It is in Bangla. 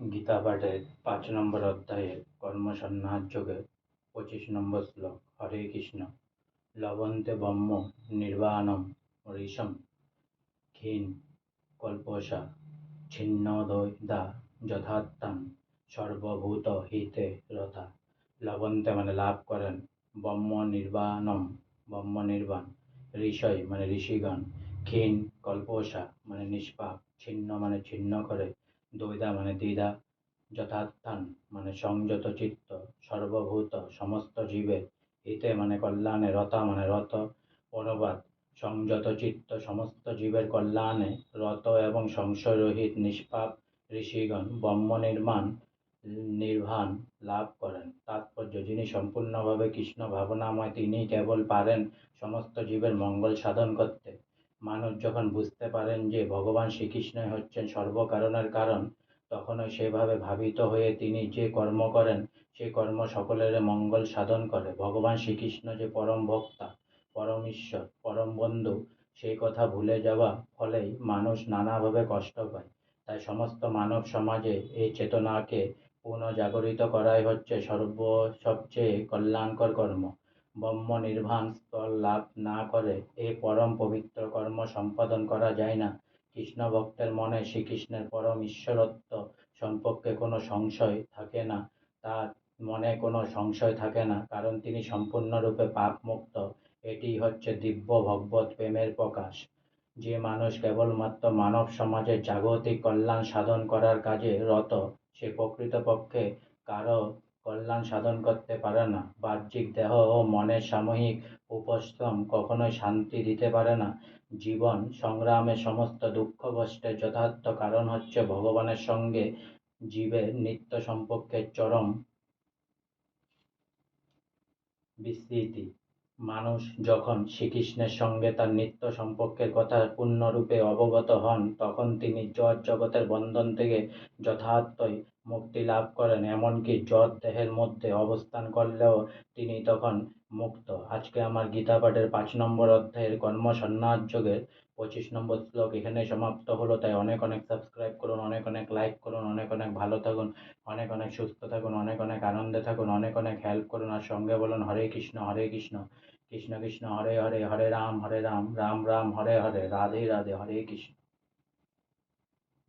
গীতা পাঠের ৫ নম্বর অধ্যায়ের কর্মসন্ন্যাস যোগের ২৫ নম্বর শ্লোক। হরে কৃষ্ণ। লবন্তে ব্রহ্ম নির্বাণম ঋষম ক্ষীণ কল্পসা ছিন্নদ্বৈতা যথার্থং সর্বভূত হিতে রথা। লবন্তে মানে লাভ করেন, ব্রহ্ম নির্বাণম ব্রহ্ম নির্বাণ, ঋষয় মানে ঋষিগণ, ক্ষীণ কল্পসা মানে নিষ্পাপ, ছিন্ন মানে ছিন্ন করে, দ্বৈতা মানে দ্বিধা, যথার্থং মানে সংযত চিত্ত, সর্বভূত সমস্ত জীবের, হিতে মানে কল্যাণে, রতা মানে রত। অনুবাদ: সংযত চিত্ত সমস্ত জীবের কল্যাণে রত এবং সংশয়রহিত নিষ্পাপ ঋষিগণ ব্রহ্ম নির্বাণ লাভ করেন। তাৎপর্য: যিনি সম্পূর্ণভাবে কৃষ্ণ ভাবনাময়, তিনি কেবল পারেন সমস্ত জীবের মঙ্গল সাধন করতে। মানুষ যখন বুঝতে পারেন যে ভগবান শ্রীকৃষ্ণই হচ্ছেন সর্বকারণের কারণ, তখনই সেভাবে ভাবিত হয়ে তিনি যে কর্ম করেন, সে কর্ম সকলের মঙ্গল সাধন করে। ভগবান শ্রীকৃষ্ণ যে পরম ভোক্তা, পরম ঈশ্বর, পরম বন্ধু, সেই কথা ভুলে যাওয়া ফলেই মানুষ নানাভাবে কষ্ট পায়। তাই সমস্ত মানব সমাজে এই চেতনাকে পুনঃজাগরিত করাই হচ্ছে সবচেয়ে কল্যাণকর কর্ম। ব্রহ্ম নির্বাণ স্থল লাভ না করে এই পরম পবিত্র কর্ম সম্পাদন করা যায় না। কৃষ্ণ ভক্তের মনে শ্রীকৃষ্ণের পরম ঈশ্বরত্ব সম্পর্কে কোনো সংশয় থাকে না। তার মনে কোনো সংশয় থাকে না, কারণ তিনি সম্পূর্ণরূপে পাপমুক্ত। এটিই হচ্ছে দিব্য ভগবৎ প্রেমের প্রকাশ। যে মানুষ কেবলমাত্র মানব সমাজের জাগতিক কল্যাণ সাধন করার কাজে রত, সে প্রকৃতপক্ষে কারো কল্যাণ সাধন করতে পারে না। বাহ্যিক দেহ ও মনের সাময়িক উপশম কখনোই শান্তি দিতে পারে না। জীবন সংগ্রামের সমস্ত দুঃখ কষ্টের যথার্থ কারণ হচ্ছে ভগবানের সঙ্গে জীবের নিত্য সম্পর্কের চরম বিস্মৃতি। মানুষ যখন শ্রীকৃষ্ণের সঙ্গে তার নিত্য সম্পর্কের কথা পূর্ণরূপে অবগত হন, তখন তিনি জড় জগতের বন্ধন থেকে যথার্থই মুক্তি লাভ করেন। এমনকি জড় দেহের মধ্যে অবস্থান করলেও তিনি তখন মুক্ত। আজকে আমার গীতা পাঠের ৫ নম্বর অধ্যায়ের কর্ম সন্ন্যাস যোগের ২৫ নম্বর শ্লোক এখানেই সমাপ্ত হলো। তাই অনেক অনেক সাবস্ক্রাইব করুন, অনেক অনেক লাইক করুন, অনেক অনেক ভালো থাকুন, অনেক অনেক সুস্থ থাকুন, অনেক অনেক আনন্দে থাকুন, অনেক অনেক হেল্প করুন, আর সঙ্গে বলুন হরে কৃষ্ণ হরে কৃষ্ণ, কৃষ্ণ কৃষ্ণ হরে হরে, হরে রাম রাম রাম হরে হরে, রাধে রাধে, হরে কৃষ্ণ।